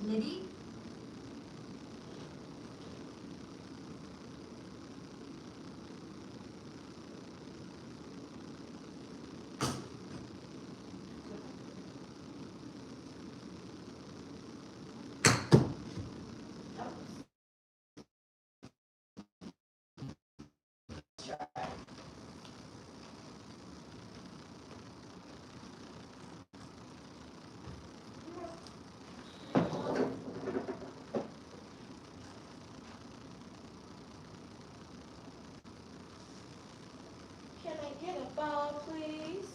Ready? Can I get a ball, please?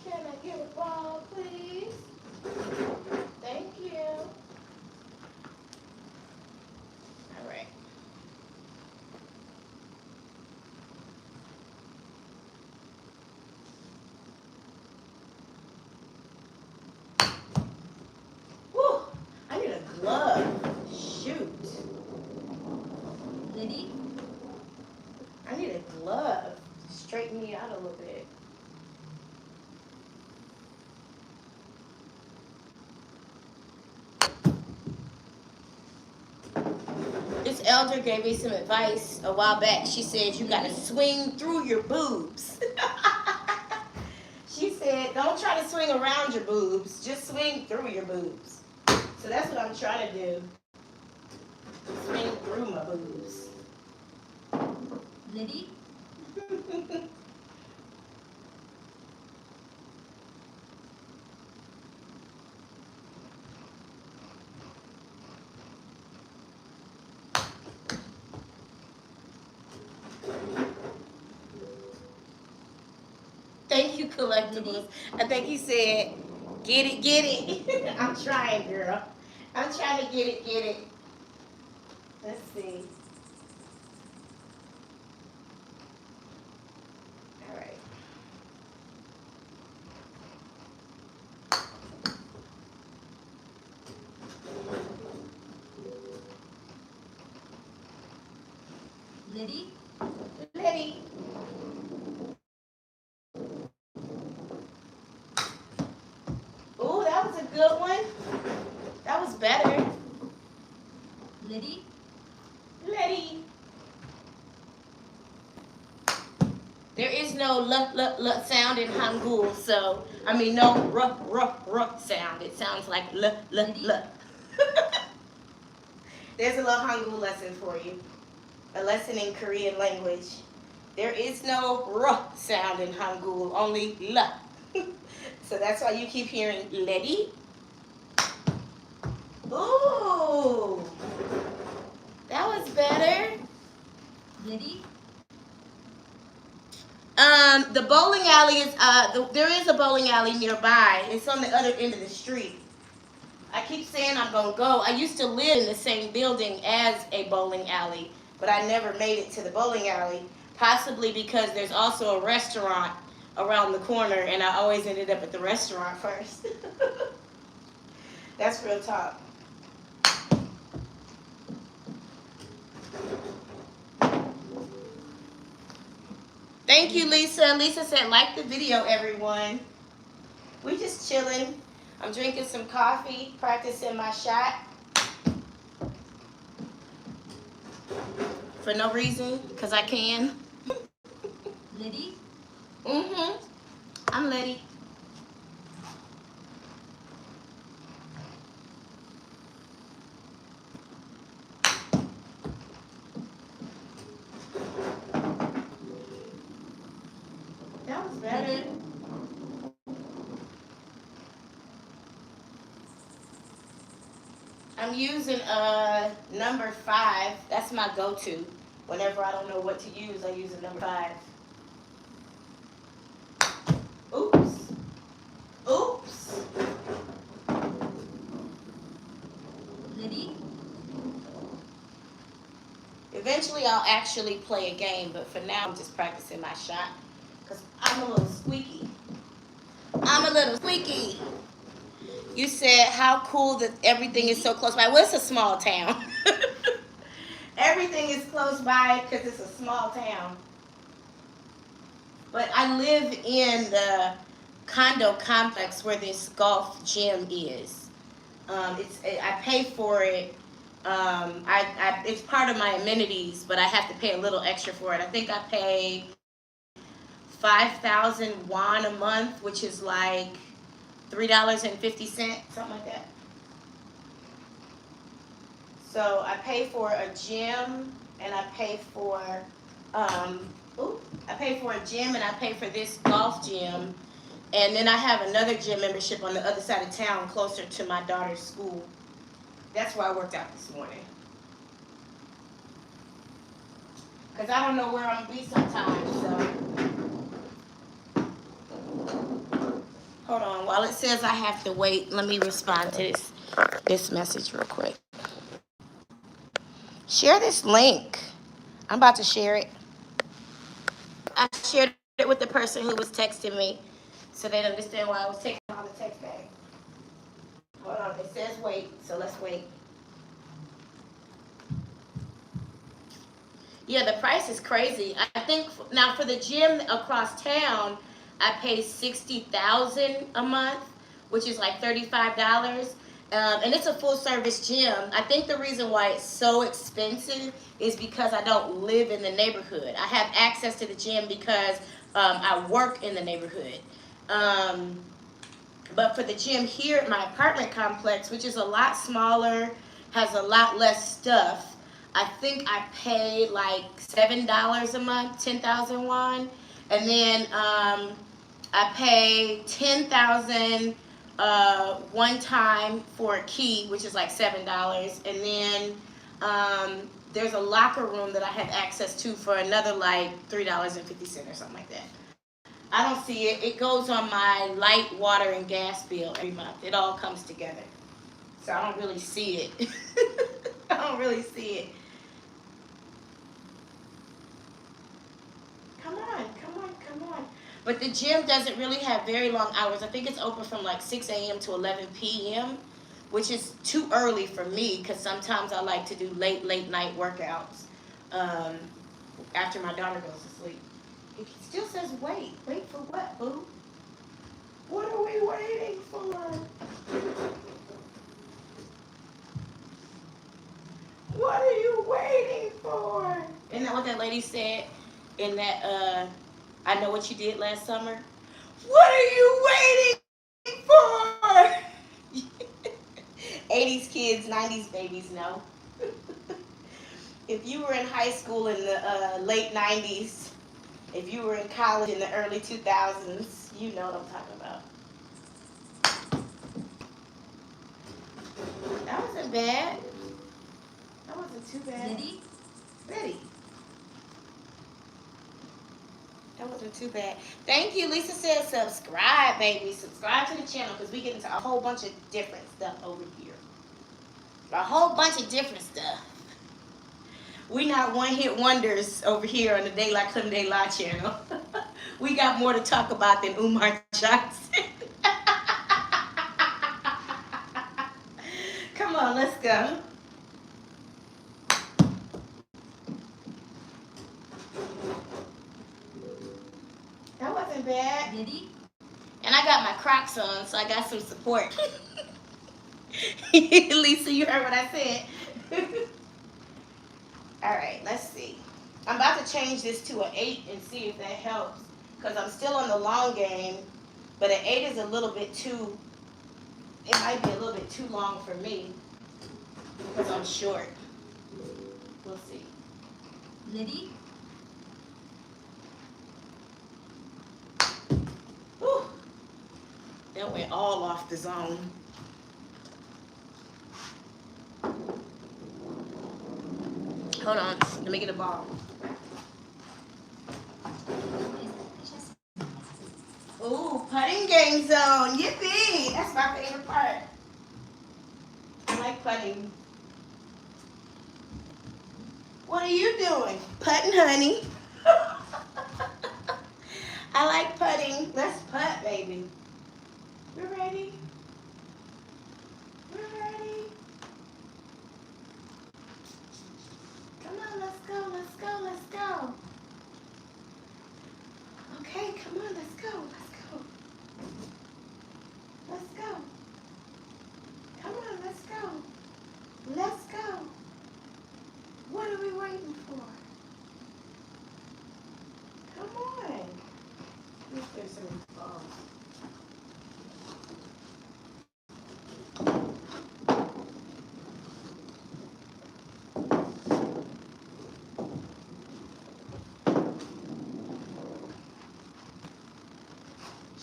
Can I get a ball, please? Thank you. All right. Whew, I need a glove. Shoot. Ready? I need a glove to straighten me out a little bit. This elder gave me some advice a while back. She said, you got to swing through your boobs. She said, don't try to swing around your boobs. Just swing through your boobs. So that's what I'm trying to do. Swing through my boobs. Ready? Thank you, collectibles. I think he said, get it, get it. I'm trying, girl. I'm trying to get it, get it. Let's see. All right. Ready? Ready. Ooh, that was a good one. That was better. Ready? Ready. There is no l sound in Hangul, so I mean no r sound. It sounds like l. There's a little Hangul lesson for you. A lesson in Korean language. There is no r sound in Hangul, only l. So that's why you keep hearing ready. Ooh, that was better. Ready? The bowling alley is there is a bowling alley nearby. It's on the other end of the street. I keep saying I'm gonna go. I used to live in the same building as a bowling alley, but I never made it to the bowling alley. Possibly because there's also a restaurant around the corner, and I always ended up at the restaurant first. That's real talk. Thank you, Lisa. Lisa said, like the video, everyone. We just chilling. I'm drinking some coffee, practicing my shot. For no reason, because I can. Ready? Mm-hmm. I'm ready. That was better. I'm using number 5. That's my go-to. Whenever I don't know what to use, I use a number 5. Oops. Oops. Ready? Eventually, I'll actually play a game, but for now, I'm just practicing my shot because I'm a little squeaky. I'm a little squeaky. You said how cool that everything is so close by. Well, it's a small town. Everything is close by because it's a small town. But I live in the condo complex where this golf gym is. I pay for it. It's part of my amenities, but I have to pay a little extra for it. I think I pay 5,000 won a month, which is like $3.50, something like that. So I pay for a gym, and I pay for I pay for a gym, and I pay for this golf gym, and then I have another gym membership on the other side of town, closer to my daughter's school. That's where I worked out this morning. Cause I don't know where I'm gonna be sometimes, so. Hold on, while it says I have to wait, let me respond to this message real quick. Share this link. I'm about to share it. I shared it with the person who was texting me, so they understand why I was taking all the text back. Hold on, it says wait, so let's wait. Yeah, the price is crazy. I think now for the gym across town, I pay $60,000 a month, which is like $35. And it's a full service gym. I think the reason why it's so expensive is because I don't live in the neighborhood. I have access to the gym because I work in the neighborhood. But for the gym here at my apartment complex, which is a lot smaller, has a lot less stuff, I think I pay like $7 a month, 10,000 won. And then I pay 10,000 one time for a key, which is like $7. And then there's a locker room that I have access to for another like $3.50 or something like that. I don't see it. It goes on my light, water, and gas bill every month. It all comes together. So I don't really see it. I don't really see it. Come on, come on, come on. But the gym doesn't really have very long hours. I think it's open from like 6 a.m. to 11 p.m., which is too early for me because sometimes I like to do late night workouts after my daughter goes to sleep. It still says wait. Wait for what, boo? What are we waiting for? What are you waiting for? Isn't that what that lady said in that, I know what you did last summer? What are you waiting for? 80s kids, 90s babies know. If you were in high school in the late 90s, if you were in college in the early 2000s, you know what I'm talking about. That wasn't bad. That wasn't too bad. Ready? Ready. That wasn't too bad. Thank you. Lisa said subscribe, baby. Subscribe to the channel because we get into a whole bunch of different stuff over here. A whole bunch of different stuff. We not one-hit wonders over here on the DELACREMEDELA channel. We got more to talk about than Umar Johnson. Come on, let's go. That wasn't bad. Ready? And I got my Crocs on, so I got some support. Lisa, you heard what I said. All right, let's see. I'm about to change this to an 8 and see if that helps. Because I'm still on the long game. But an 8 is a little bit too, it might be a little bit too long for me. Because I'm short. We'll see. Ready? Whew. That went all off the zone. Hold on, let me get a ball. Ooh, putting game zone. Yippee! That's my favorite part. I like putting. What are you doing? Putting, honey. I like putting. Let's putt, baby. We're ready. We're ready. Come on, let's go, let's go, let's go. Okay, come on, let's go, let's go. There's some balls.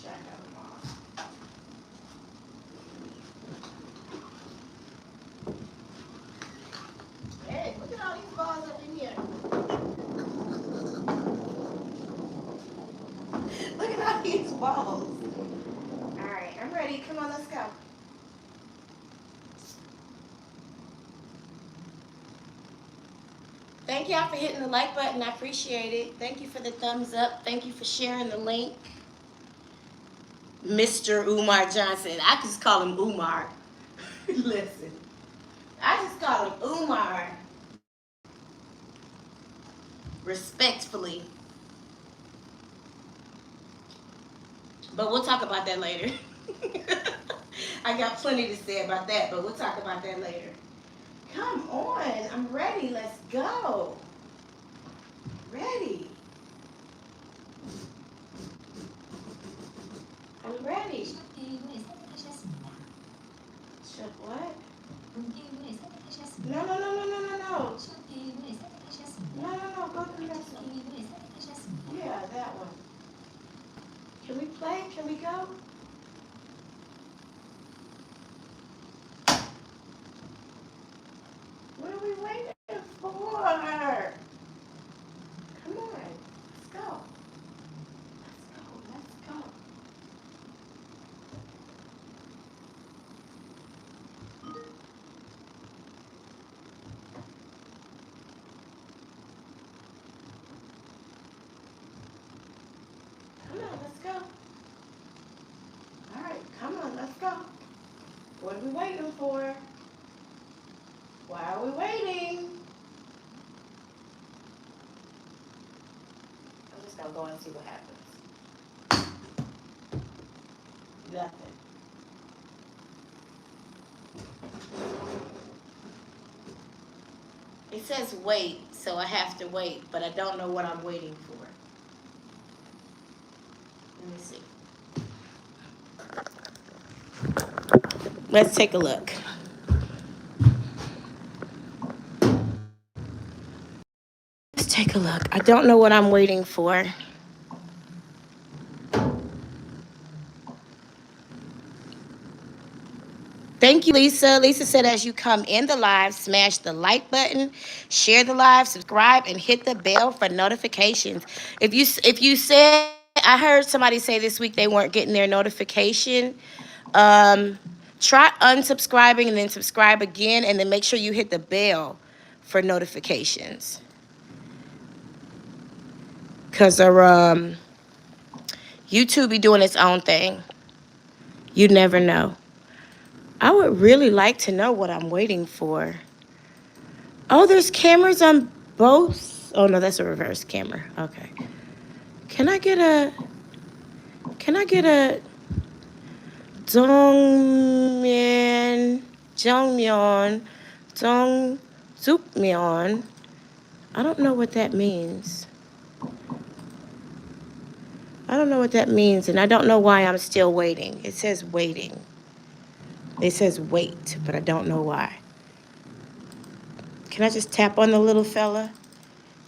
Check out them all. Hey, look at all these balls up in here. Look at all these balls. All right, I'm ready. Come on, let's go. Thank y'all for hitting the like button. I appreciate it. Thank you for the thumbs up. Thank you for sharing the link. Mr. Umar Johnson. I just call him Umar. Listen. I just call him Umar. Respectfully. But we'll talk about that later. I got plenty to say about that, but we'll talk about that later. Come on. I'm ready. Let's go. Ready. I'm ready. Shut what? No. No. Go to the next one. Yeah, that one. Can we play? Can we go? What are we waiting for? Come on. Let's go. Let's go. Come on, let's go. All right, come on, let's go. What are we waiting for? Why are we waiting? I'm just gonna go and see what happens. Nothing. It says wait, so I have to wait, but I don't know what I'm waiting for. Let me see. Let's take a look. Let's take a look. I don't know what I'm waiting for. Thank you, Lisa. Lisa said as you come in the live, smash the like button, share the live, subscribe, and hit the bell for notifications. If you said, I heard somebody say this week they weren't getting their notification, try unsubscribing and then subscribe again, and then make sure you hit the bell for notifications. Because YouTube be doing its own thing. You never know. I would really like to know what I'm waiting for. Oh, there's cameras on both. Oh, no, that's a reverse camera. Okay. Can I get a Jongmyeon, Zukmyeon? I don't know what that means. I don't know what that means, and I don't know why I'm still waiting. It says waiting. It says wait, but I don't know why. Can I just tap on the little fella?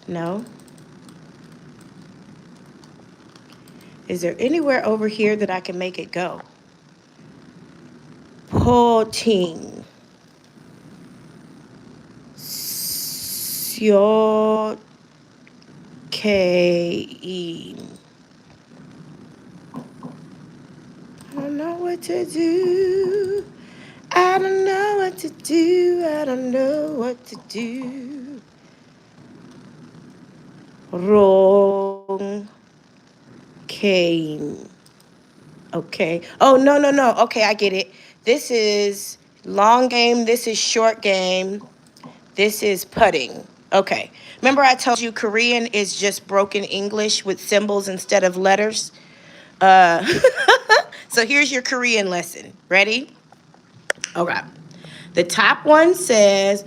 No. Is there anywhere over here that I can make it go? Poting. Syo K. I don't know what to do. I don't know what to do. I don't know what to do. Wrong. Cane. Okay. Oh, no. Okay, I get it. This is long game. This is short game. This is putting. Okay. Remember I told you Korean is just broken English with symbols instead of letters? So here's your Korean lesson. Ready? All right. The top one says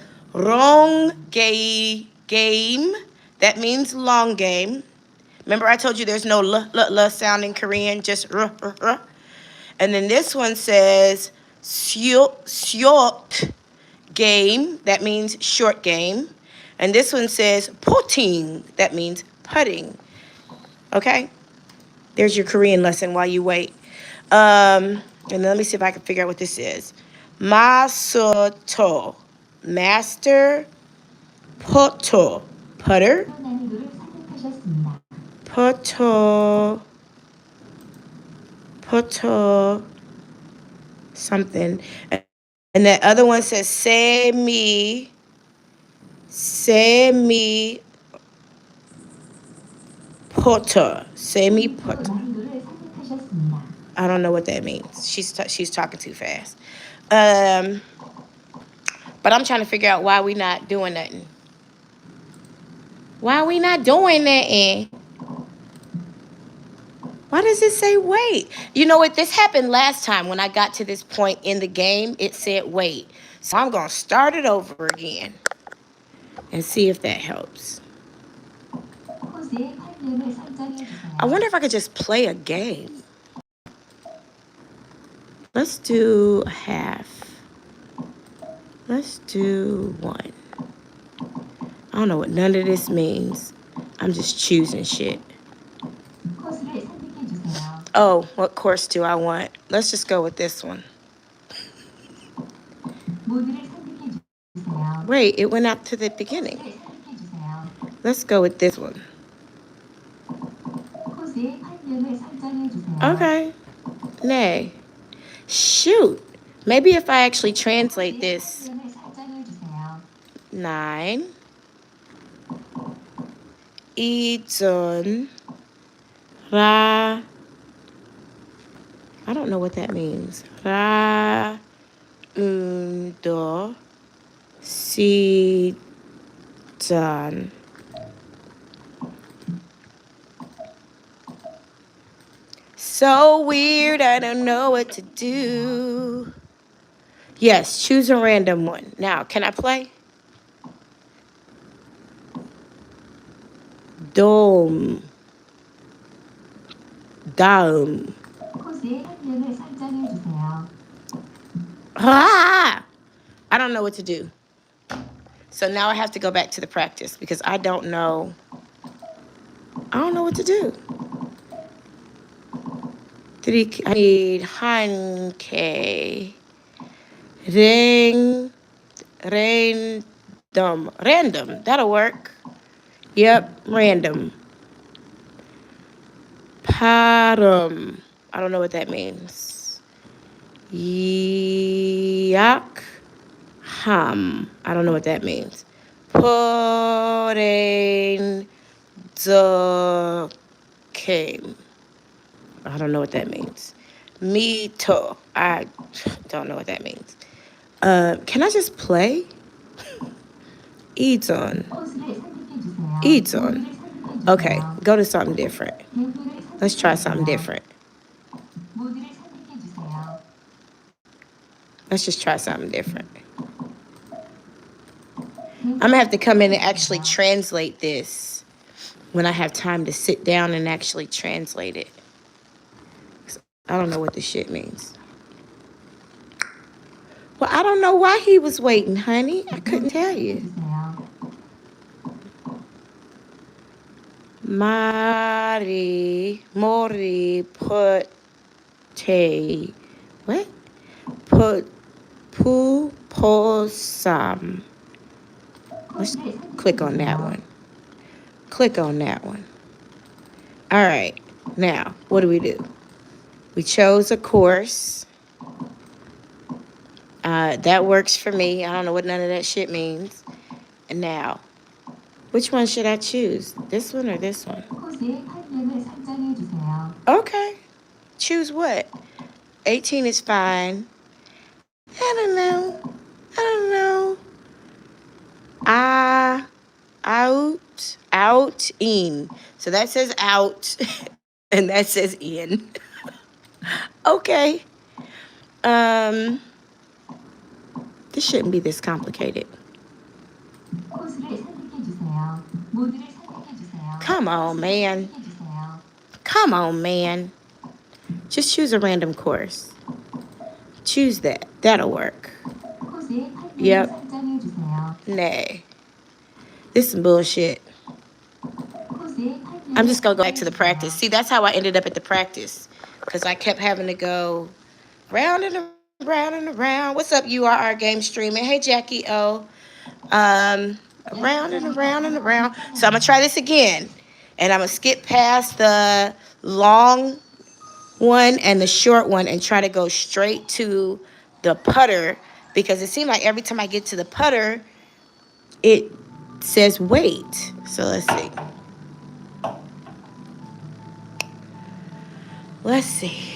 game. That means long game. Remember I told you there's no l sound in Korean, just r, r, r. And then this one says short game. That means short game. And this one says putting. That means putting. Okay? There's your Korean lesson while you wait. And then let me see if I can figure out what this is. Masoto. Master. Poto. Putter. Poto. Poto. Something. And that other one says semi. Semi. Poto. Semi poto. I don't know what that means. She's talking too fast. But I'm trying to figure out why we not doing nothing. Why we not doing nothing? Why does it say wait? You know what? This happened last time when I got to this point in the game. It said wait. So I'm going to start it over again and see if that helps. I wonder if I could just play a game. Let's do a half. Let's do one. I don't know what none of this means. I'm just choosing shit. Oh, what course do I want? Let's just go with this one. Wait, it went up to the beginning. Let's go with this one. Okay. Nay. Shoot. Maybe if I actually translate this. 9. 이전 라. I don't know what that means. 라 운도 시전. So weird, I don't know what to do. Yes, choose a random one. Now, can I play? Dome. 다음. Ah! I don't know what to do. So now I have to go back to the practice because I don't know. I don't know what to do. I need 한개. Random. That'll work. Yep, random. Parum. I don't know what that means. Yak. Ham. I don't know what that means. Porain. Came. I don't know what that means. Mito. I don't know what that means. Can I just play? Eton. Okay, go to something different. Let's try something different. Let's just try something different. I'm going to have to come in and actually translate this when I have time to sit down and actually translate it. I don't know what this shit means. Well, I don't know why he was waiting, honey. I couldn't tell you. Mori, put, what? Posam. Let's click on that one. Click on that one. All right. Now, what do? We chose a course. That works for me. I don't know what none of that shit means. And now, which one should I choose? This one or this one? Okay. Choose what? 18 is fine. I don't know. Out, in. So that says out, and that says in. Okay. This shouldn't be this complicated. Come on, man. Come on, man. Just choose a random course. Choose that. That'll work. Yep. Nay. This is some bullshit. I'm just going to go back to the practice. See, that's how I ended up at the practice. Because I kept having to go round and around and around. What's up, URR Game Streaming? Hey, Jackie O. Around and around and around. So I'm going to try this again. And I'm going to skip past the long one and the short one and try to go straight to the putter. Because it seemed like every time I get to the putter, it says wait. So let's see. Let's see.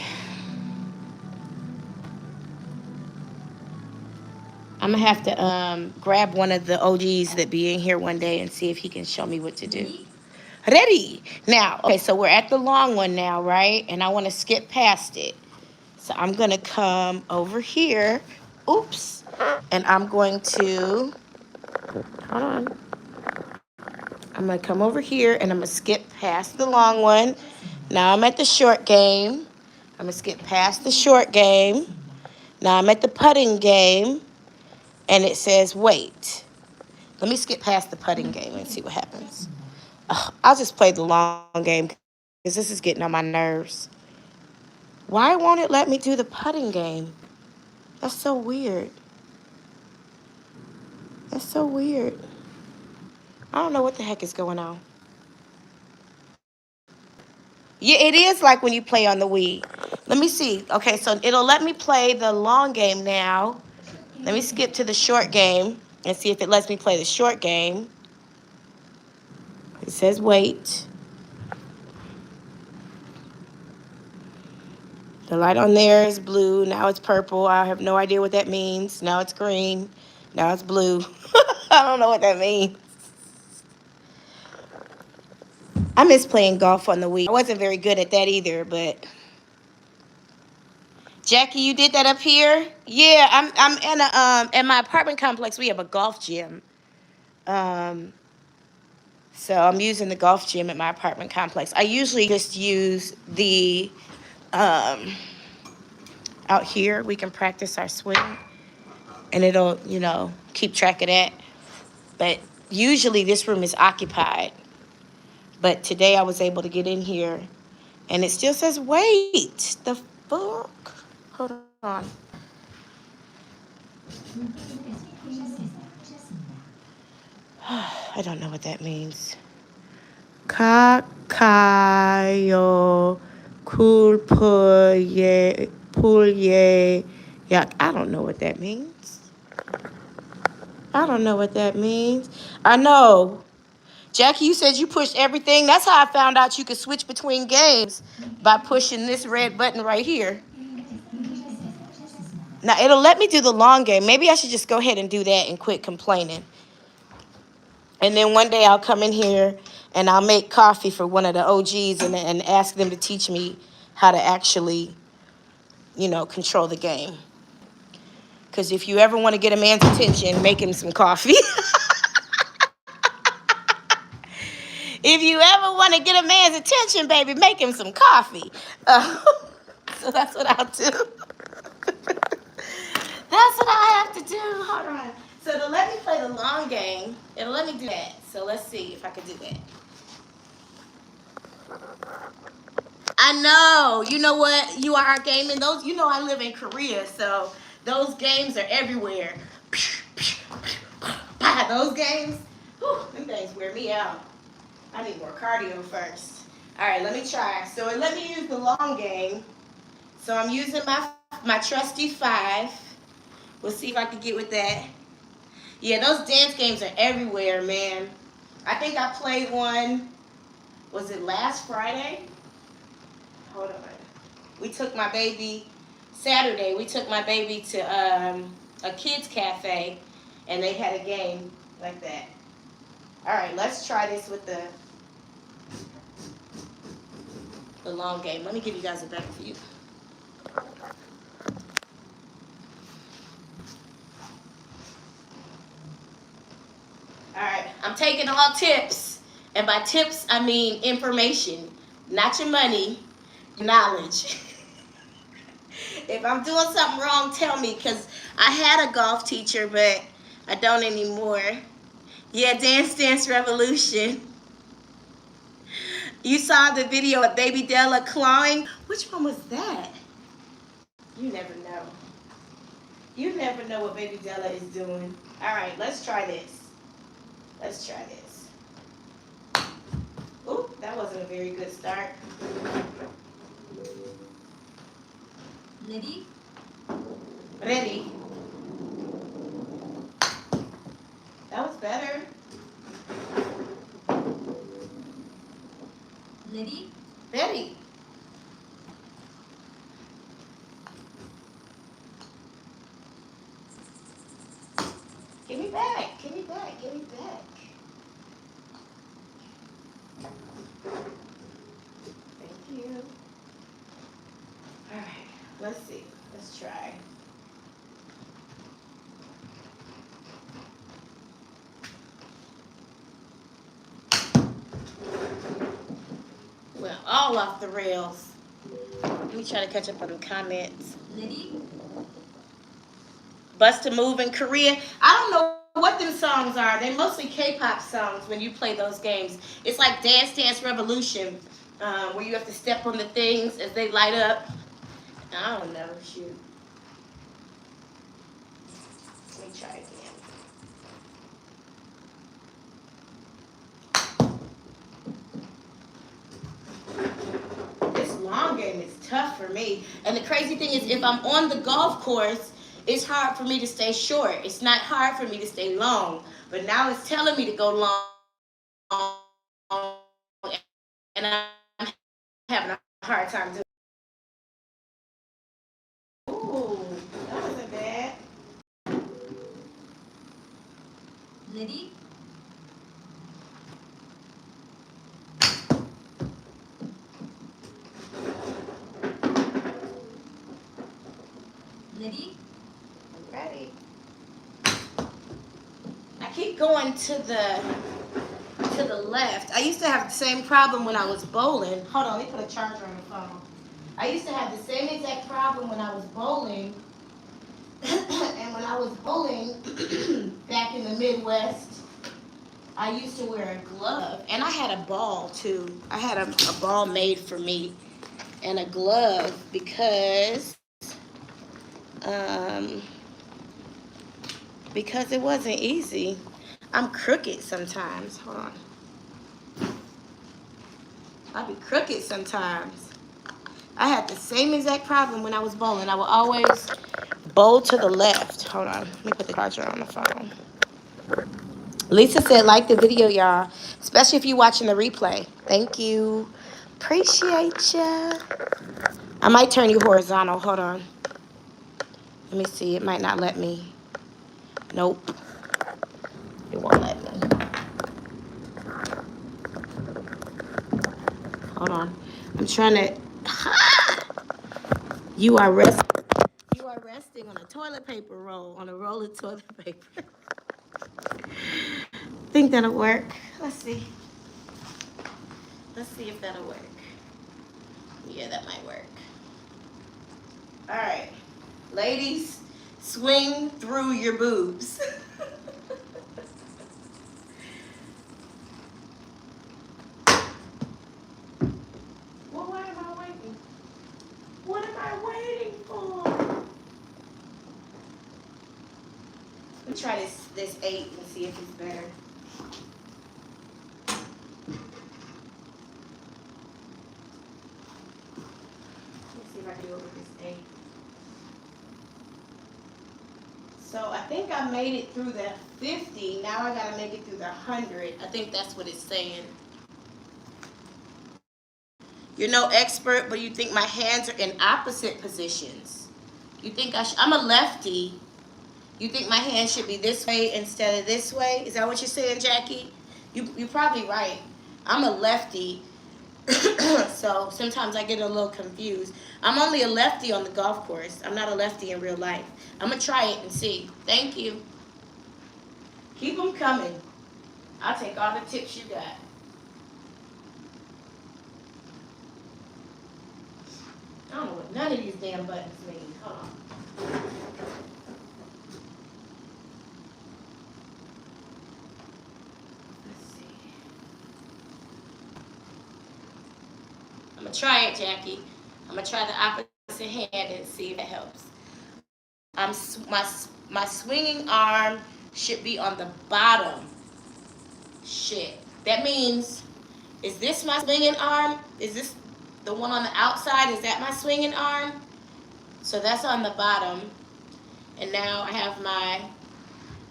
I'm going to have to grab one of the OGs that be in here one day and see if he can show me what to do. Ready. Now, okay, so we're at the long one now, right? And I want to skip past it. So I'm going to come over here. Oops. And I'm going to, hold on. I'm going to come over here and I'm going to skip past the long one. Now I'm at the short game. I'm going to skip past the short game. Now I'm at the putting game. And it says, wait. Let me skip past the putting game and see what happens. I'll just play the long game because this is getting on my nerves. Why won't it let me do the putting game? That's so weird. That's so weird. I don't know what the heck is going on. Yeah, it is like when you play on the Wii. Let me see. Okay, so it'll let me play the long game now. Let me skip to the short game and see if it lets me play the short game. It says wait. The light on there is blue. Now it's purple. I have no idea what that means. Now it's green. Now it's blue. I don't know what that means. I miss playing golf on the Wii. I wasn't very good at that either, but Jackie, you did that up here? Yeah, I'm in in my apartment complex. We have a golf gym. So I'm using the golf gym at my apartment complex. I usually just use the out here. We can practice our swing, and it'll keep track of that. But usually this room is occupied. But today I was able to get in here, and it still says wait. The fuck? Hold on. I don't know what that means. Kakayo kulpuye pulye yak. I don't know what that means. I don't know what that means. I know. Jackie, you said you pushed everything. That's how I found out you could switch between games, by pushing this red button right here. Now, it'll let me do the long game. Maybe I should just go ahead and do that and quit complaining. And then one day I'll come in here and I'll make coffee for one of the OGs and ask them to teach me how to actually, control the game. Because if you ever want to get a man's attention, make him some coffee. If you ever want to get a man's attention, baby, make him some coffee. So that's what I'll do. That's what I have to do. Hold on. So to let me play the long game, it'll let me do that. So let's see if I can do that. I know. You know what? You are gaming. Those, I live in Korea, so those games are everywhere. Those games, them things wear me out. I need more cardio first. All right, let me try. So it let me use the long game. So I'm using my trusty 5. We'll see if I can get with that. Yeah, those dance games are everywhere, man. I think I played one, was it last Friday? Hold on. We took my baby, Saturday, we took my baby to a kids cafe, and they had a game like that. All right, let's try this with the long game. Let me give you guys a better view. All right, I'm taking all tips, and by tips I mean information. Not your money, your knowledge. If I'm doing something wrong, tell me, because I had a golf teacher, but I don't anymore. Yeah, Dance Dance Revolution. You saw the video of Baby Della clawing? Which one was that? You never know. You never know what Baby Della is doing. All right, let's try this. Let's try this. Ooh, that wasn't a very good start. Ready? Ready. That was better. Ready? Ready. Give me back. Give me back. Give me back. Thank you. All right. Let's see. Let's try. Well, all off the rails. Let me try to catch up on the comments. Ready? Bust a Move in Korea. I don't know what them songs are. They're mostly K-pop songs when you play those games. It's like Dance Dance Revolution, where you have to step on the things as they light up. I don't know. Shoot. Let me try again. This long game is tough for me. And the crazy thing is, if I'm on the golf course, it's hard for me to stay short. It's not hard for me to stay long. But now it's telling me to go long. And I'm having a hard time doing it. Ooh, that wasn't bad. Ready? Ready? I'm ready. I keep going to the left. I used to have the same problem when I was bowling. Hold on, let me put a charger on the phone. I used to have the same exact problem when I was bowling. And when I was bowling back in the Midwest, I used to wear a glove. And I had a ball, too. I had a ball made for me and a glove because it wasn't easy. I'm crooked sometimes. Hold on. I'll be crooked sometimes. I had the same exact problem when I was bowling. I would always bowl to the left. Hold on. Let me put the charger on the phone. Lisa said, like the video, y'all. Especially if you're watching the replay. Thank you. Appreciate ya. I might turn you horizontal. Hold on. Let me see. It might not let me. Nope. It won't let me. Hold on. I'm trying to. You are resting. You are resting on a toilet paper roll, on a roll of toilet paper. Think that'll work. Let's see. Let's see if that'll work. Yeah, that might work. All right. Ladies, swing through your boobs. Well, why am I waiting? What am I waiting for? Let me try this 8 and see if it's better. Let's see if I can go with this 8. So I think I made it through the 50. Now I gotta make it through the 100. I think that's what it's saying. You're no expert, but you think my hands are in opposite positions. You think I'm a lefty. You think my hands should be this way instead of this way? Is that what you're saying, Jackie? You're probably right. I'm a lefty. So sometimes I get a little confused. I'm only a lefty on the golf course. I'm not a lefty in real life. I'm going to try it and see. Thank you. Keep them coming. I'll take all the tips you got. I don't know what none of these damn buttons mean. Hold on. Let's see. I'm gonna try it, Jackie. I'm gonna try the opposite hand and see if it helps. My swinging arm should be on the bottom. Shit. That means, is this my swinging arm? Is this the one on the outside? Is that my swinging arm? So that's on the bottom. And now I have my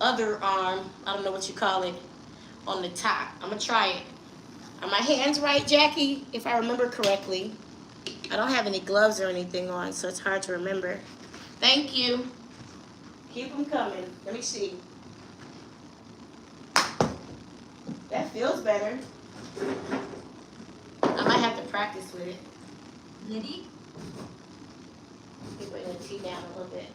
other arm, I don't know what you call it, on the top. I'm gonna try it. Are my hands right, Jackie? If I remember correctly. I don't have any gloves or anything on, so it's hard to remember. Thank you. Keep them coming. Let me see. That feels better. I might have to practice with it. Ready? Bring the tea down a little bit.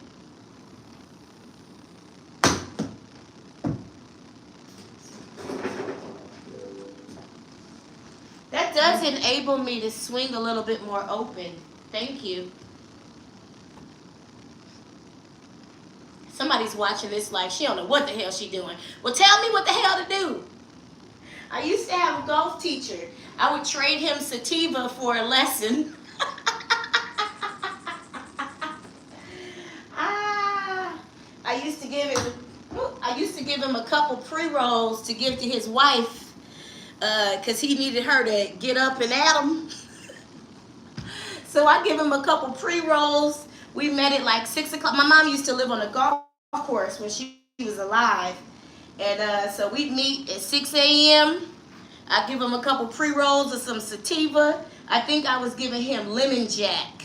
That does enable me to swing a little bit more open. Thank you. Somebody's watching this like she don't know what the hell she doing. Well, tell me what the hell to do. I used to have a golf teacher. I would trade him sativa for a lesson. I used to give him a couple pre-rolls to give to his wife because he needed her to get up and at him. So I give him a couple pre-rolls. We met at like 6 o'clock. My mom used to live on a golf course when she was alive. And so we'd meet at 6 a.m. I'd give him a couple pre-rolls of some sativa. I think I was giving him Lemon Jack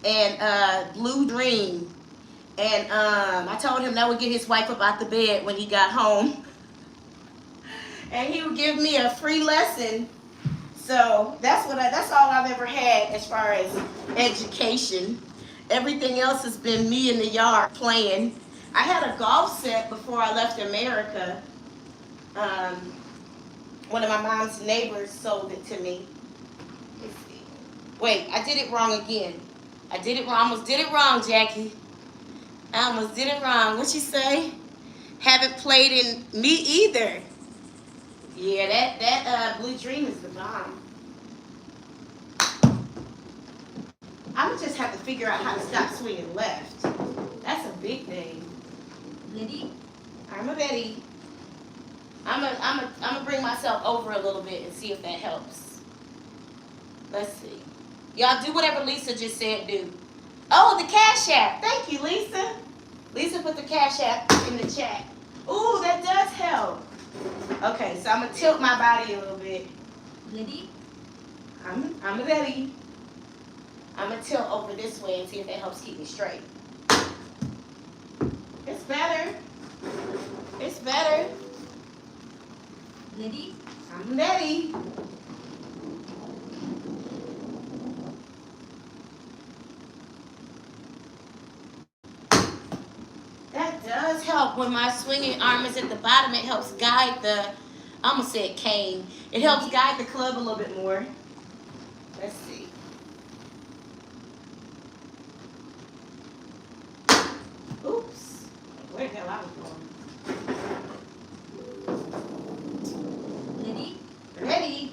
and Blue Dream. And I told him that would get his wife up out the bed when he got home. And he would give me a free lesson. So that's all I've ever had as far as education. Everything else has been me in the yard playing. I had a golf set before I left America. One of my mom's neighbors sold it to me. Let's see. Wait, I did it wrong again. I almost did it wrong, Jackie. I almost did it wrong. What'd she say? Haven't played in me either. Yeah, that Blue Dream is the bomb. I would just have to figure out how to stop swinging left. That's a big thing. Ready? I'm ready. I'm gonna bring myself over a little bit and see if that helps. Let's see. Y'all do whatever Lisa just said do. Oh, the Cash App. Thank you, Lisa. Lisa put the Cash App in the chat. Ooh, that does help. Okay, so I'm gonna tilt my body a little bit. Ready? I'm ready. I'm gonna tilt over this way and see if that helps keep me straight. It's better. It's better. Ready? I'm ready. That does help when my swinging arm is at the bottom. It helps guide the, I almost said cane. It helps guide the club a little bit more. Let's see. Oops. Where the hell I was going? Ready? Ready.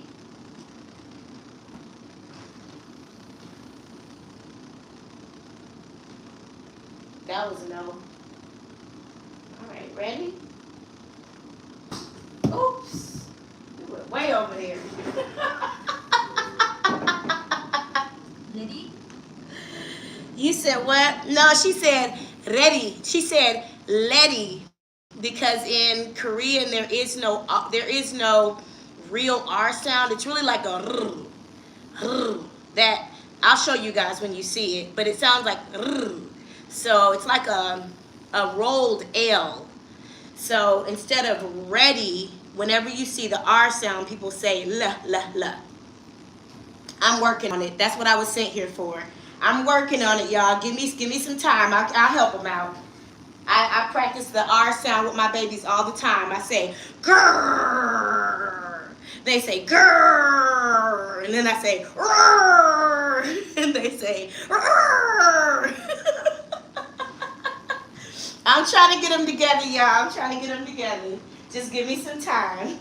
That was a no. All right, ready? Oops. We went way over there. Ready? You said what? No, she said ready. She said letty, because in Korean there is no real R sound. It's really like a that I'll show you guys when you see it, but it sounds like so it's like a rolled L. So instead of ready, whenever you see the R sound, people say la la la. I'm working on it. That's what I was sent here for. I'm working on it, y'all. Give me some time. I'll help them out. I practice the R sound with my babies all the time. I say grrr, They say grrr, and then I say roar, and they say roar. I'm trying to get them together, y'all. I'm trying to get them together. Just give me some time.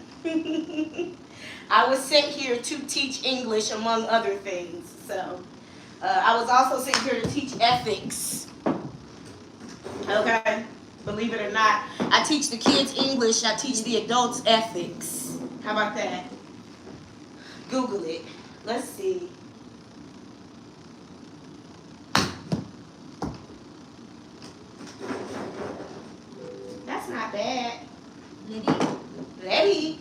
I was sent here to teach English, among other things. So, I was also sent here to teach ethics. Okay? Believe it or not, I teach the kids English. I teach the adults ethics. How about that? Google it. Let's see. That's not bad. Ready?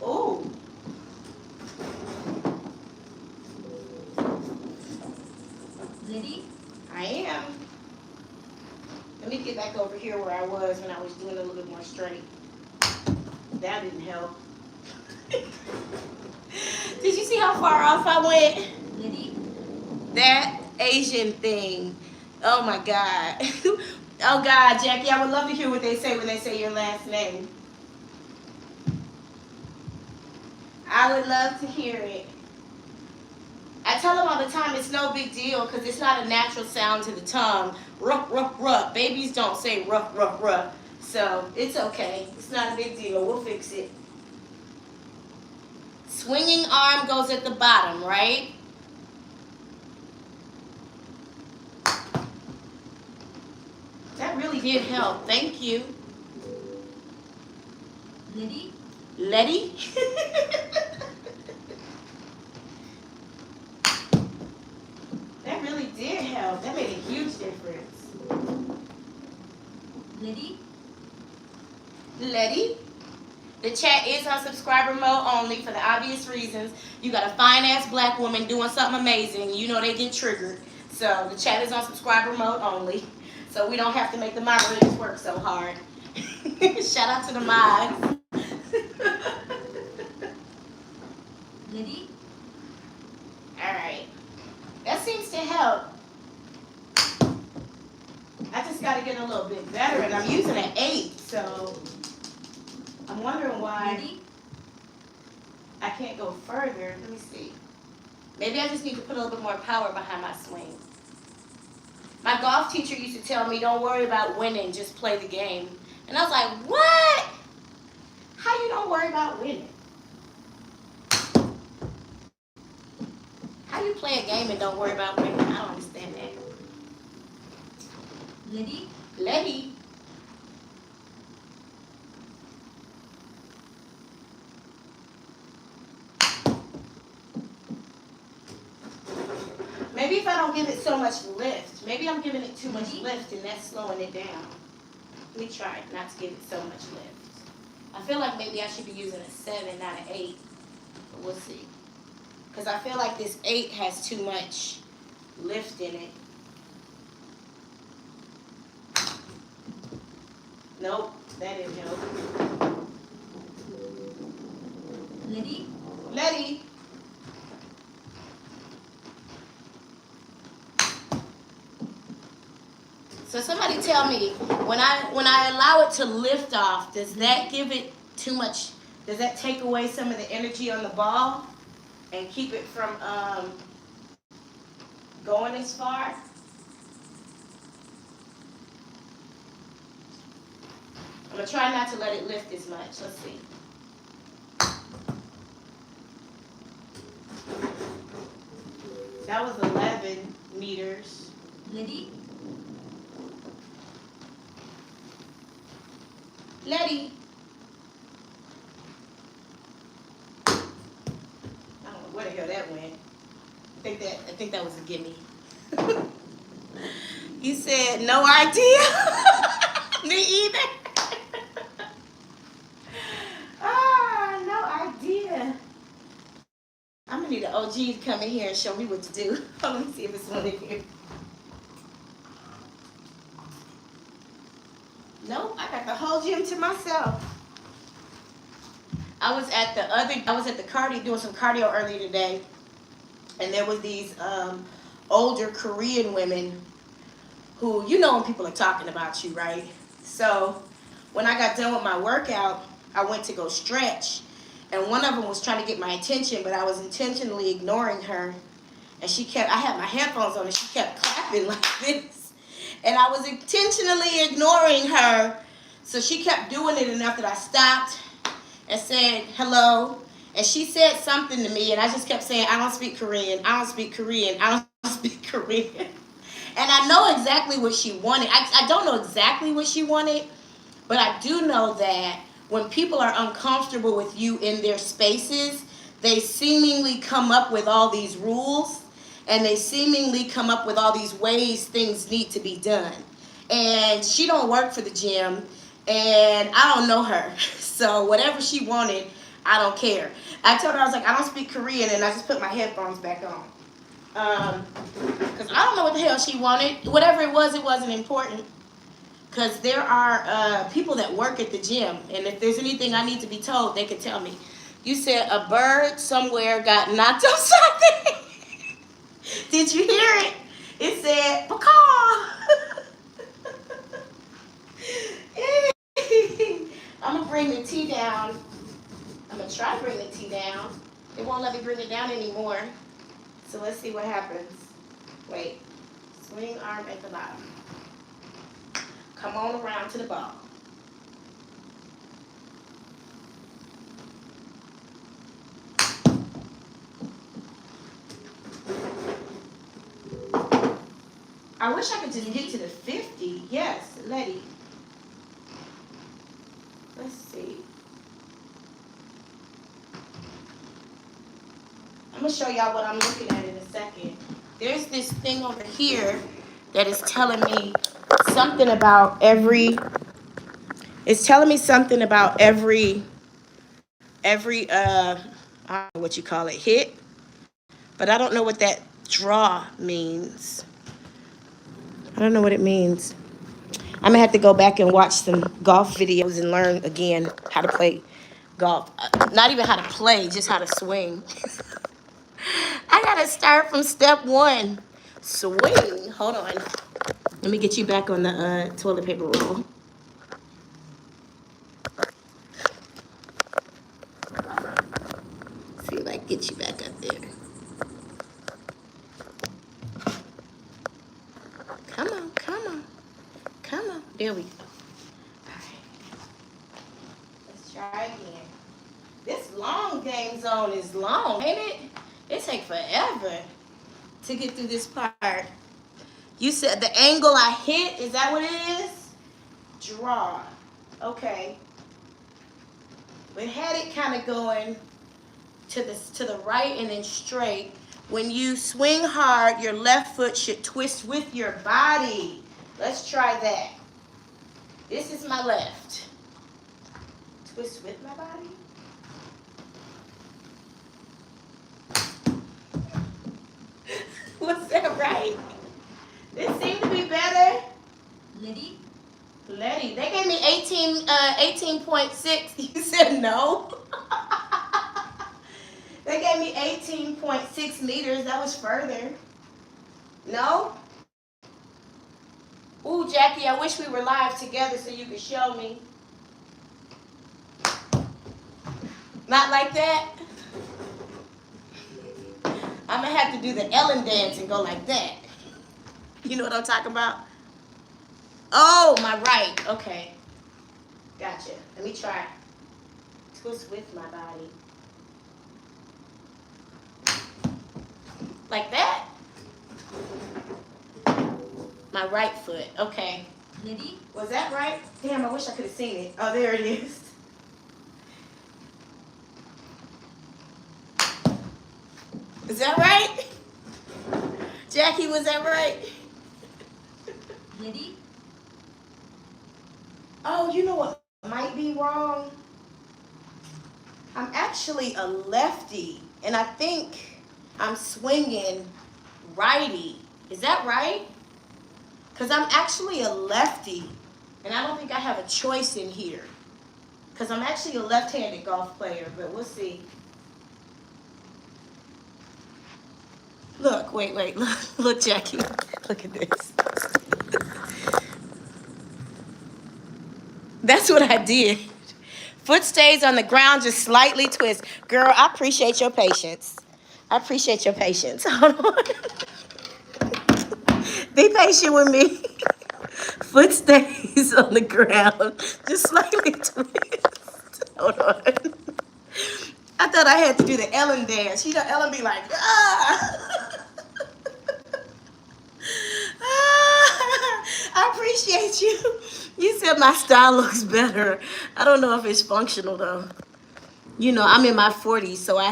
Oh. Ready? I am. Let me get back over here where I was when I was doing a little bit more straight. That didn't help. Did you see how far off I went? Ready? That Asian thing. Oh my God. Oh God, Jackie, I would love to hear what they say when they say your last name. I would love to hear it. I tell them all the time it's no big deal because it's not a natural sound to the tongue. Ruh, ruh, ruh. Babies don't say ruh, ruh, ruh. So it's okay. It's not a big deal. We'll fix it. Swinging arm goes at the bottom, right? That really did help. Thank you. Ready? Letty? That really did help. That made a huge difference. Ready? Letty? The chat is on subscriber mode only for the obvious reasons. You got a fine-ass black woman doing something amazing. You know they get triggered. So the chat is on subscriber mode only. So we don't have to make the moderators work so hard. Shout out to the mods. Ready? All right. That seems to help. I just got to get a little bit better, and I'm using an 8, so I'm wondering why Ready? I can't go further. Let me see. Maybe I just need to put a little bit more power behind my swing. My golf teacher used to tell me, don't worry about winning, just play the game. And I was like, what? How you don't worry about winning? How you play a game and don't worry about winning? I don't understand that. Ready? Letty. Maybe if I don't give it so much lift, maybe I'm giving it too much lift and that's slowing it down. Let me try not to give it so much lift. I feel like maybe I should be using a 7, not an 8. But we'll see. Because I feel like this 8 has too much lift in it. Nope, that didn't help. Ready? Letty. So somebody tell me, when I allow it to lift off, does that give it too much? Does that take away some of the energy on the ball and keep it from going as far? I'm gonna try not to let it lift as much. Let's see. That was 11 meters. Ready? Letty. I don't know where the hell that went. I think that was a gimme. You said no idea? Me either. No idea. I'm gonna need an OG to come in here and show me what to do. Let me see if it's one in here. Nope, I got the whole gym to myself. I was at the cardio, doing some cardio earlier today, and there was these older Korean women who, you know when people are talking about you, right? So when I got done with my workout, I went to go stretch. And one of them was trying to get my attention, but I was intentionally ignoring her. And I had my headphones on, and she kept clapping like this. And I was intentionally ignoring her. So she kept doing it enough that I stopped and said, hello. And she said something to me, and I just kept saying, I don't speak Korean, I don't speak Korean, I don't speak Korean. And I know exactly what she wanted. I don't know exactly what she wanted, but I do know that when people are uncomfortable with you in their spaces, they seemingly come up with all these rules, and they seemingly come up with all these ways things need to be done. And she don't work for the gym, and I don't know her. So whatever she wanted, I don't care. I told her, I was like, I don't speak Korean, and I just put my headphones back on. Because I don't know what the hell she wanted. Whatever it wasn't important. Because there are people that work at the gym, and if there's anything I need to be told, they can tell me. You said a bird somewhere got knocked upside. Did you hear it? It said, "Pacaw." I'm going to bring the tea down. I'm going to try to bring the tea down. It won't let me bring it down anymore. So let's see what happens. Wait. Swing arm at the bottom. Come on around to the ball. I wish I could just get to the 50. Yes, Letty. Let's see. I'm going to show y'all what I'm looking at in a second. There's this thing over here that is telling me something about every, it's telling me something about every, I don't know what you call it, hit. But I don't know what that draw means. I don't know what it means. I'm going to have to go back and watch some golf videos and learn again how to play golf. Not even how to play, just how to swing. I got to start from step one. Swing. Hold on. Let me get you back on the toilet paper roll. See if I can get you back up there. Come on, come on. Come on. There we go. All right. Let's try again. This long game zone is long, ain't it? It takes forever to get through this part. You said the angle I hit, is that what it is? Draw. Okay. We had it kind of going to the right and then straight. When you swing hard, your left foot should twist with your body. Let's try that. This is my left. Twist with my body. Was that right? This seemed to be better. Letty, They gave me 18.6. You said no? They gave me 18.6 meters. That was further. No? Ooh, Jackie, I wish we were live together so you could show me. Not like that? I'm going to have to do the Ellen dance and go like that. You know what I'm talking about? Oh, my right. Okay. Gotcha. Let me try. Twist with my body. Like that? My right foot. Okay. Letty, Was that right? Damn, I wish I could have seen it. Oh, there it is. Is that right? Jackie, was that right? Letty, Oh, you know what might be wrong? I'm actually a lefty, and I think I'm swinging righty. Is that right? Because I'm actually a lefty, and I don't think I have a choice in here. Because I'm actually a left-handed golf player, but we'll see. Look, wait, look, Jackie. Look at this. That's what I did. Foot stays on the ground, just slightly twist. Girl, I appreciate your patience. I appreciate your patience. Hold on. Be patient with me. Foot stays on the ground, just slightly twist. Hold on. I thought I had to do the Ellen dance. You know, Ellen be like, ah. I appreciate you. You said my style looks better. I don't know if it's functional though. You know, I'm in my 40s, so I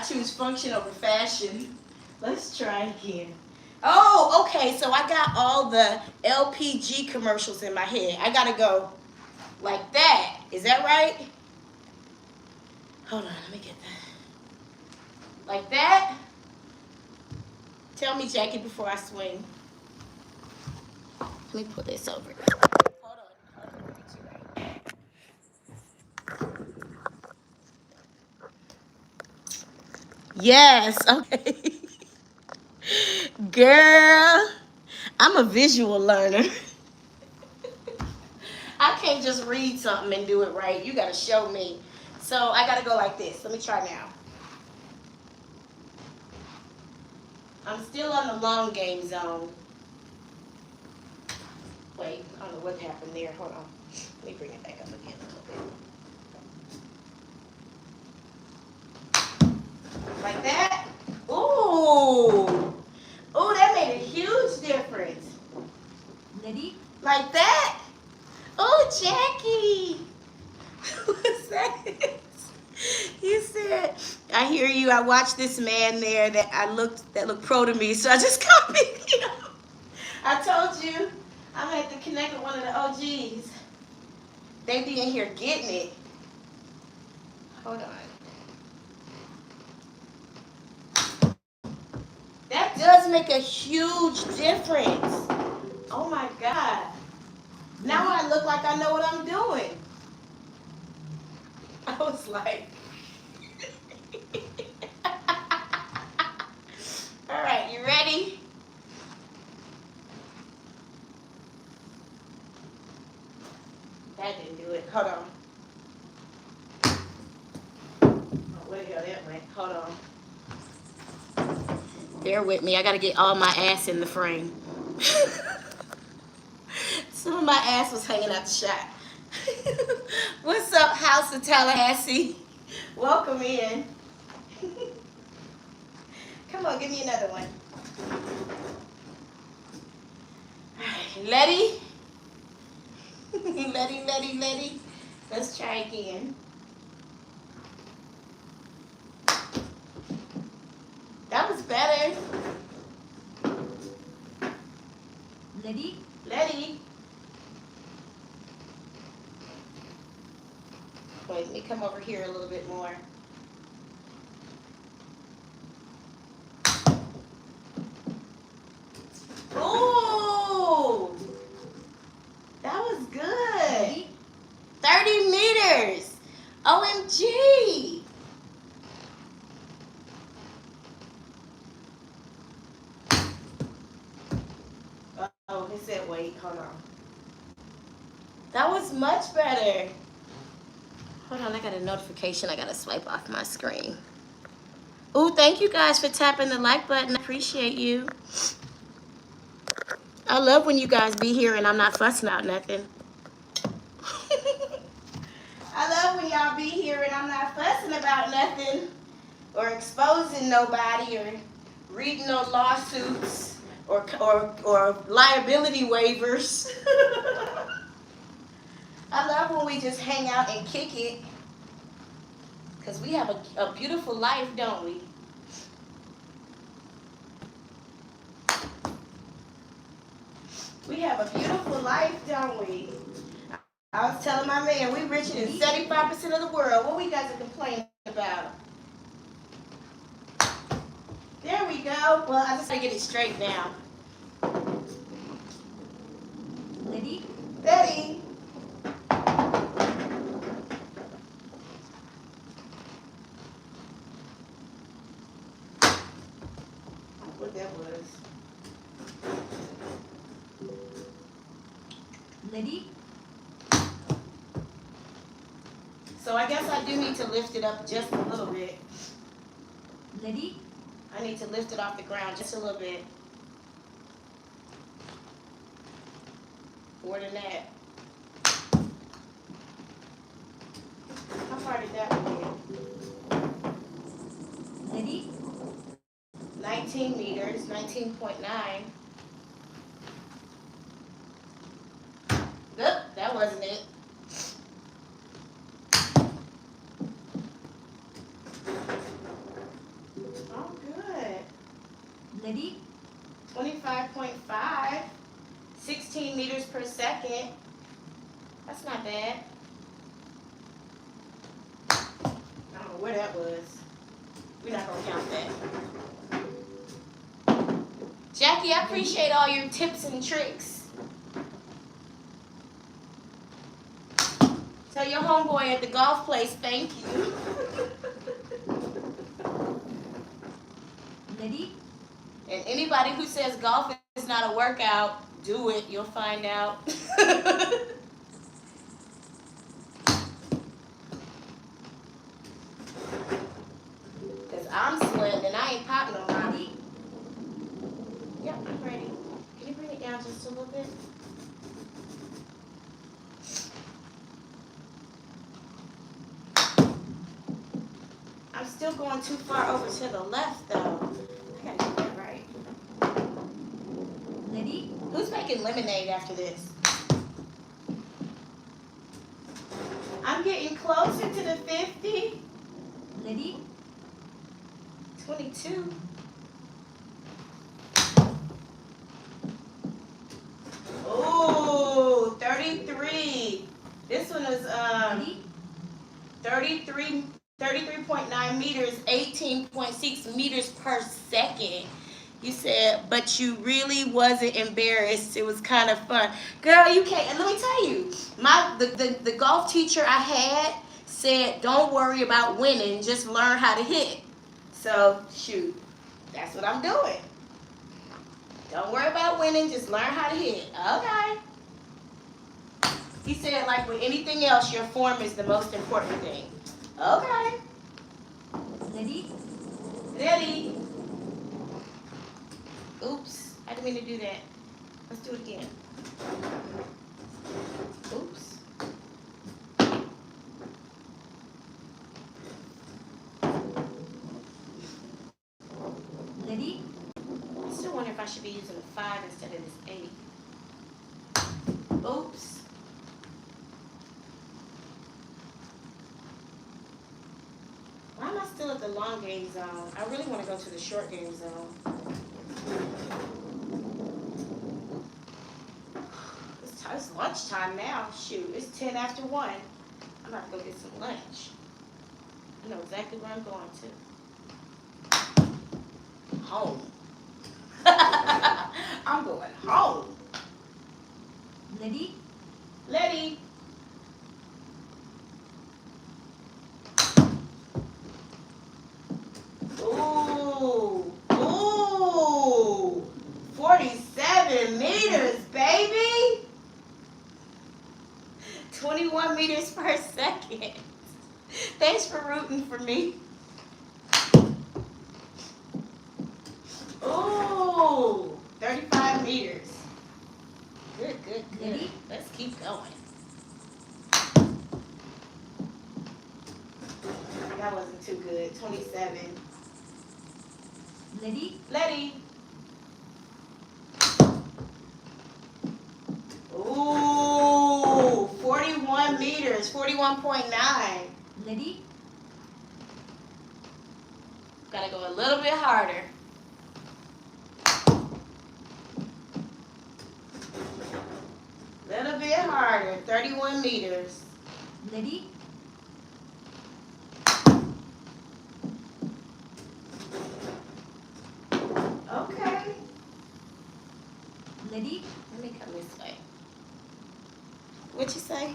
choose function over fashion. Let's try again. Oh, okay, so I got all the LPG commercials in my head. I gotta go like that. Is that right? Hold on, let me get that. Like that? Tell me, Jackie, before I swing. Let me put this over. Hold on. Let me get you right. Yes, okay. Girl, I'm a visual learner. I can't just read something and do it right. You gotta show me. So I gotta go like this. Let me try now. I'm still on the long game zone. Wait, I don't know what happened there. Hold on. Let me bring it back up again a little bit. Like that. Ooh. Ooh, that made a huge difference. Ready? Like that. Oh, Jackie. What's that? You said, I hear you. I watched this man there that looked pro to me, so I just copied him. I told you I'm gonna have to connect with one of the OGs. They be in here getting it. Hold on. That does make a huge difference. Oh my God. Now I look like I know what I'm doing. I was like, all right, you ready? That didn't do it. Hold on. Oh, where the hell that went? Hold on. Bear with me. I got to get all my ass in the frame. Some of my ass was hanging out the shot. What's up, House of Tallahassee? Welcome in. Come on, give me another one. All right, Letty. Letty. Let's try again. That was better. Ready? Letty. Wait, let me come over here a little bit more. Ooh, that was good. Ready? 30 meters. OMG. Oh, it said wait. Hold on. That was much better. Hold on, I got a notification. I got to swipe off my screen. Ooh, thank you guys for tapping the like button. I appreciate you. I love when you guys be here and I'm not fussing out nothing. I love when y'all be here and I'm not fussing about nothing or exposing nobody or reading no lawsuits or liability waivers. I love when we just hang out and kick it because we have a beautiful life, don't we? We have a beautiful life, don't we? I was telling my man, we richer than 75% of the world. What we got to complain about? There we go. Well, I just gotta get it straight now. Ready? Ready? What that was. Ready? So I guess I do need to lift it up just a little bit. Ready? I need to lift it off the ground just a little bit. More than that. How far did that one get? Ready? 19 meters, 19.9. Nope, that wasn't it. Oh, good. Ready? 25.5, 16 meters per second. That's not bad. I don't know where that was. We're not going to count that. Jackie, I appreciate all your tips and tricks. Tell your homeboy at the golf place, thank you. Ready? And anybody who says golf is not a workout, do it. You'll find out. Because I'm sweating and I ain't popping on my feet. Yep, I'm ready. Can you bring it down just a little bit? I'm still going too far over to the left, though. I gotta get that right. Ready? Who's making lemonade after this? I'm getting closer to the 50. Ready? 22. Oh, 33. This one is Ready? 33.9 meters, 18.6 meters per second. You said, but you really wasn't embarrassed. It was kind of fun. Girl, you can't. And let me tell you, the golf teacher I had said, don't worry about winning, just learn how to hit. So, shoot, that's what I'm doing. Don't worry about winning, just learn how to hit. Okay. He said, like with anything else, your form is the most important thing. Okay. Ready? Ready. Oops, I didn't mean to do that. Let's do it again. Oops. Ready? I still wonder if I should be using a 5 instead of this 8. Oops. Why am I still at the long game zone? I really want to go to the short game zone. It's lunchtime now. Shoot, it's 10 after 1. I'm about to go get some lunch. I know exactly where I'm going to. Home. I'm going home. Ready? Letty. Ooh. Ooh. 47 meters, baby. 21 meters per second. Thanks for rooting for me. Ooh. 35 meters. Good, good, good. Ready? Let's keep going. That wasn't too good. 27. Ready? Letty. Ooh, 41 meters, 41.9. Ready? Gotta go a little bit harder. Little bit harder, 31 meters. Ready? Okay. Ready? Let me come this way. What'd you say?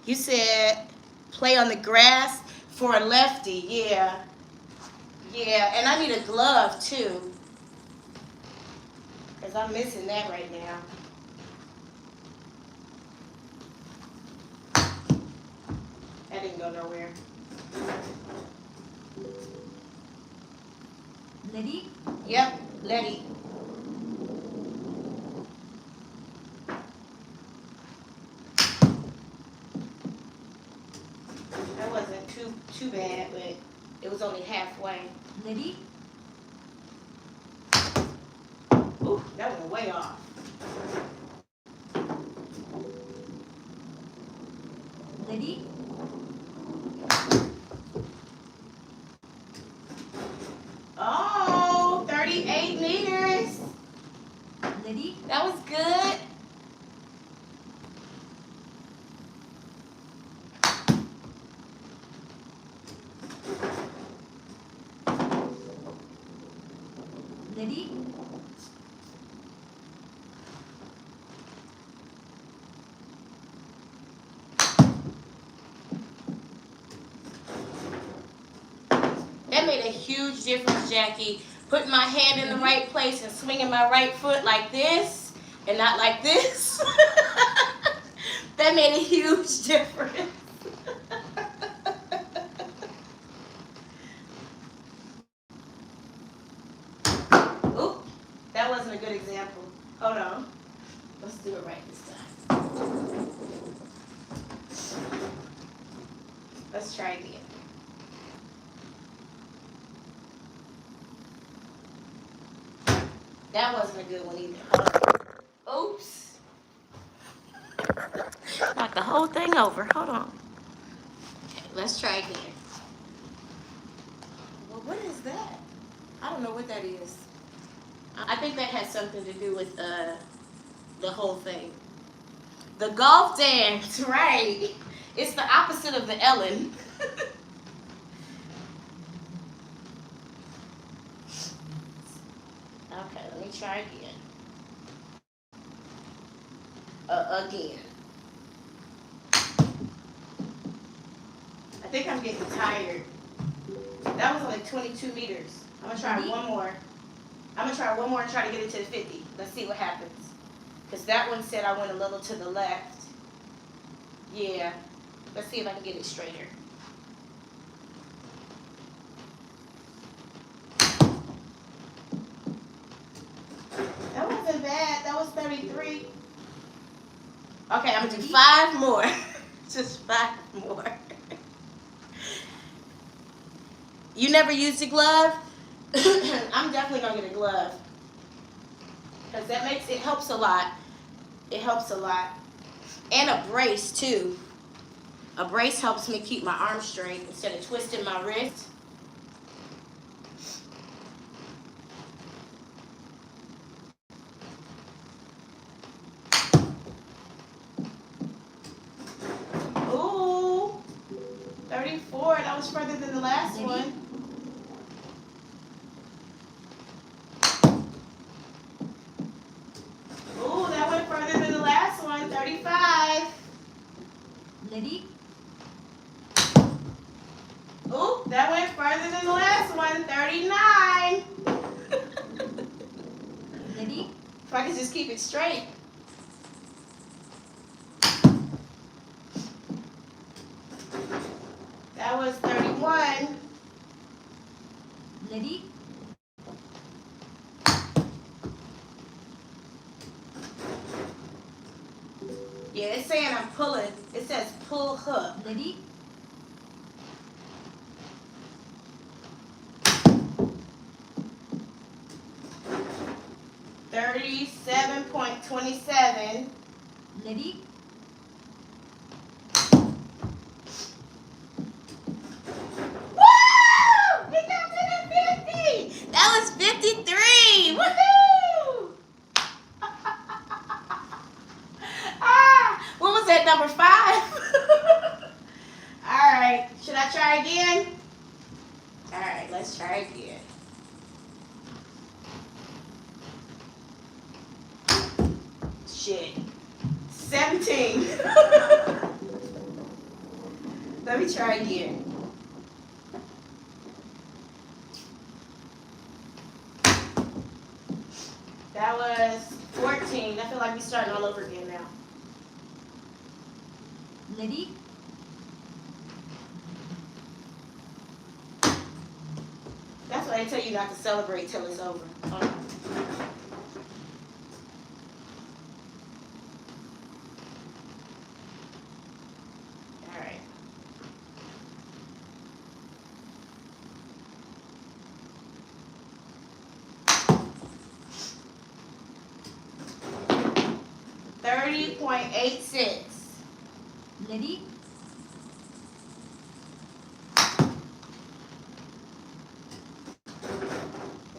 You said play on the grass for a lefty. Yeah. Yeah, and I need a glove too. Because I'm missing that right now. That didn't go nowhere. Ready? Yep, Letty. That wasn't too bad, but it was only halfway. Ready? Ooh, that went way off. Ready? Oh, 38 meters. Ready? That was good. Ready? That made a huge difference, Jackie. Putting my hand in the right place and swinging my right foot like this and not like this. That made a huge difference. Oop, that wasn't a good example. Hold on. Let's do it right this time. Let's try again. That wasn't a good one either. Oops. Knock the whole thing over. Hold on. Okay, let's try again. Well, what is that? I don't know what that is. I think that has something to do with the whole thing. The golf dance, right. It's the opposite of the Ellen. Okay, let me try again. Again. I think I'm getting tired. That was only 22 meters. I'm gonna try one more. I'm gonna try one more and try to get it to the 50. Let's see what happens. Because that one said I went a little to the left. Yeah. Let's see if I can get it straighter. That wasn't bad. That was 33. Okay, I'm gonna do 5 more. Just 5 more. You never used a glove? I'm definitely gonna get a glove. Because it helps a lot. It helps a lot. And a brace too. A brace helps me keep my arm straight instead of twisting my wrist. Ooh, 34. That was further than the last one. Ooh, that went further than the last one. 35. Ready? Ooh, that went further than the last one. 39. Ready? If I could just keep it straight. That was 31. Ready? Yeah, it's saying I'm pulling. It says pull hook. Ready? $37.27. Ready? Woo! We got to the 50. That was 53. Woohoo! What was that, number 5? All right. Should I try again? All right, let's try again. Shit. 17. Let me try again. That was 14. I feel like we're starting all over again now. Ready? why they tell you not to celebrate till it's over. Hold on. All right. $30.86. Ready?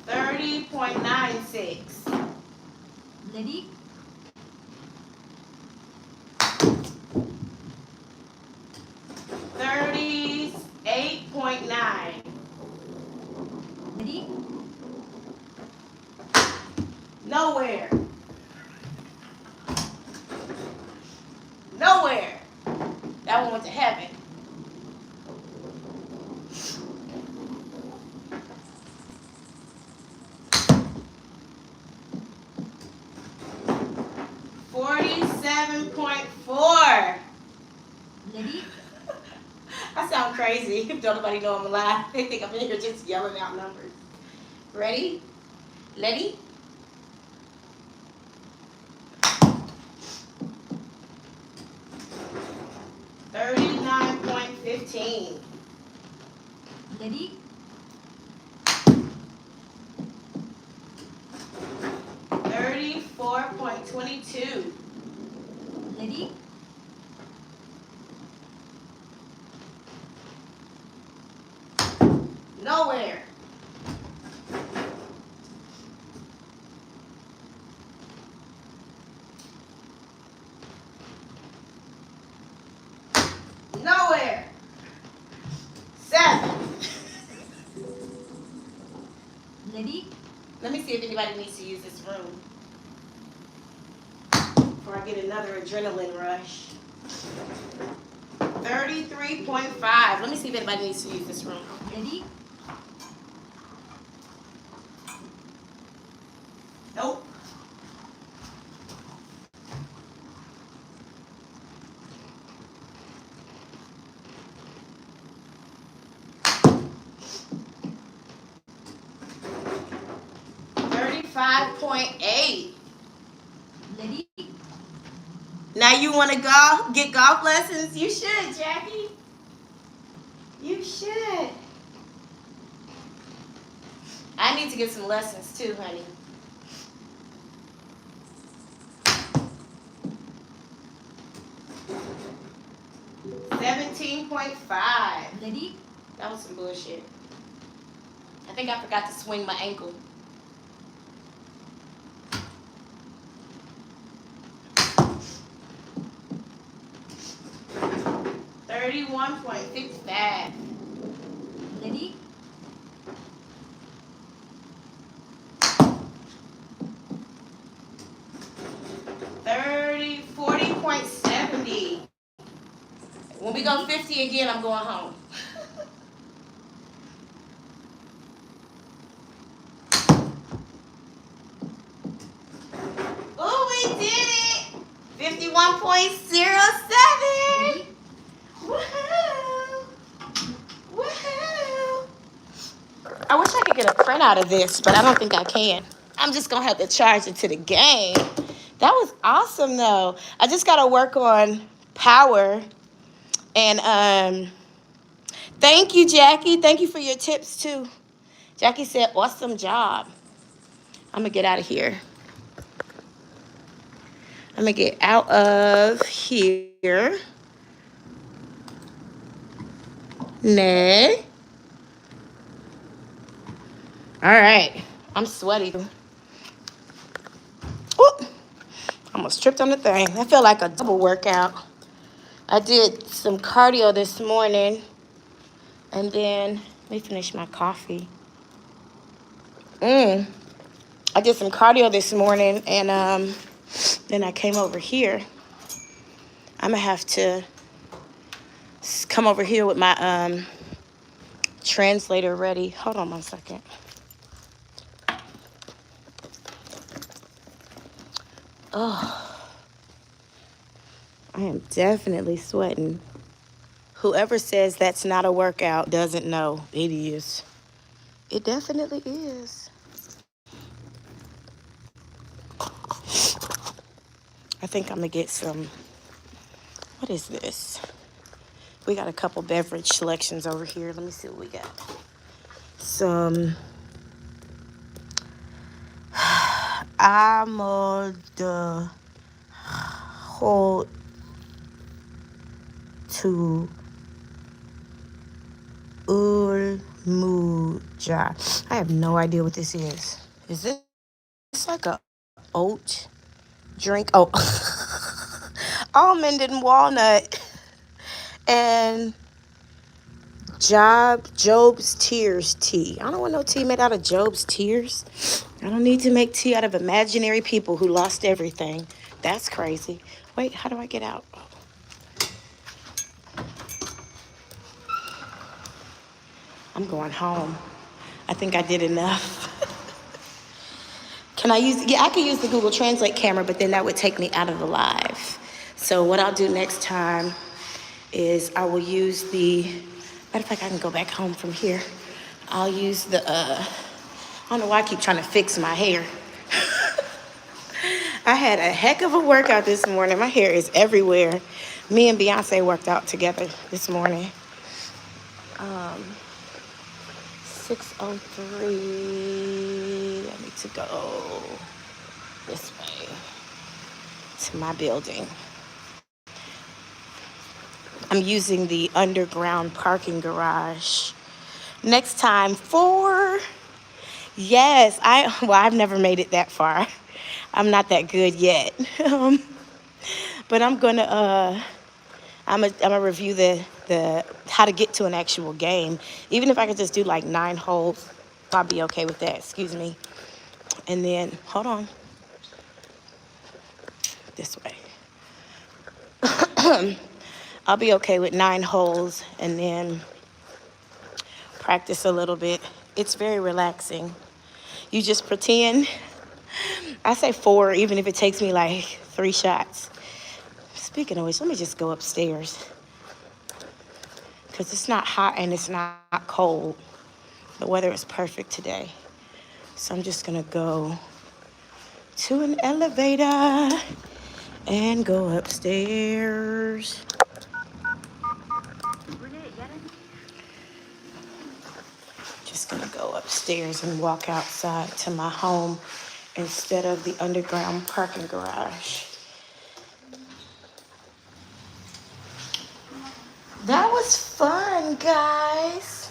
$30.96. Ready? $38.9. Ready? Nowhere. Nowhere. That one went to heaven. $47.4. Ready? I sound crazy. Don't nobody know I'm alive. They think I'm in here just yelling out numbers. Ready? Ready? $39.15. Ready? $34.22. Ready? Nowhere. Nowhere. 7. Ready? Let me see if anybody needs to use this room before I get another adrenaline rush. 33.5. Let me see if anybody needs to use this room. Ready? Nope. $35.8. Ready? Now you want to get golf lessons? You should, Jackie. You should. I need to get some lessons too, honey. $17.5. Ready? That was some bullshit. I think I forgot to swing my ankle. $31.65. Ready? $40.70. When we go 50 again, I'm going home. Oh, we did it! 51.07. Woohoo! Woohoo! I wish I could get a printout of this, but I don't think I can. I'm just gonna have to charge it to the game. That was awesome, though. I just gotta work on power. And thank you, Jackie. Thank you for your tips too. Jackie said, "Awesome job." I'm gonna get out of here. I'm gonna get out of here. Nay. All right. I'm sweaty. Ooh, almost tripped on the thing. That felt like a double workout. I did some cardio this morning, and then let me finish my coffee. I did some cardio this morning, and then I came over here. I'm gonna have to come over here with my translator ready. Hold on 1 second. Oh, I am definitely sweating. Whoever says that's not a workout doesn't know. It is. It definitely is. I think I'm gonna get some, what is this? We got a couple beverage selections over here. Let me see what we got. Some amode hold to ulmuja. I have no idea what this is. Is this like a oat drink? Oh, almond and walnut and Job's Tears tea. I don't want no tea made out of Job's tears. I don't need to make tea out of imaginary people who lost everything. That's crazy. Wait, how do I get out? I'm going home. I think I did enough. Can I use, yeah, I can use the Google Translate camera, but then that would take me out of the live. So what I'll do next time is I will use the, matter of fact, I can go back home from here. I'll use the, I don't know why I keep trying to fix my hair. I had a heck of a workout this morning. My hair is everywhere. Me and Beyonce worked out together this morning. 6:03. I need to go this way to my building. I'm using the underground parking garage. Next time for, yes, I've never made it that far. I'm not that good yet. But I'm gonna review the how to get to an actual game. Even if I could just do like 9 holes, I'll be okay with that. Excuse me. And then hold on. This way. I'll be okay with 9 holes and then practice a little bit. It's very relaxing. You just pretend. I say 4, even if it takes me like 3 shots. Speaking of which, let me just go upstairs. Because it's not hot and it's not cold. The weather is perfect today. So I'm just going to go to an elevator and go upstairs. Just gonna go upstairs and walk outside to my home instead of the underground parking garage. That was fun, guys.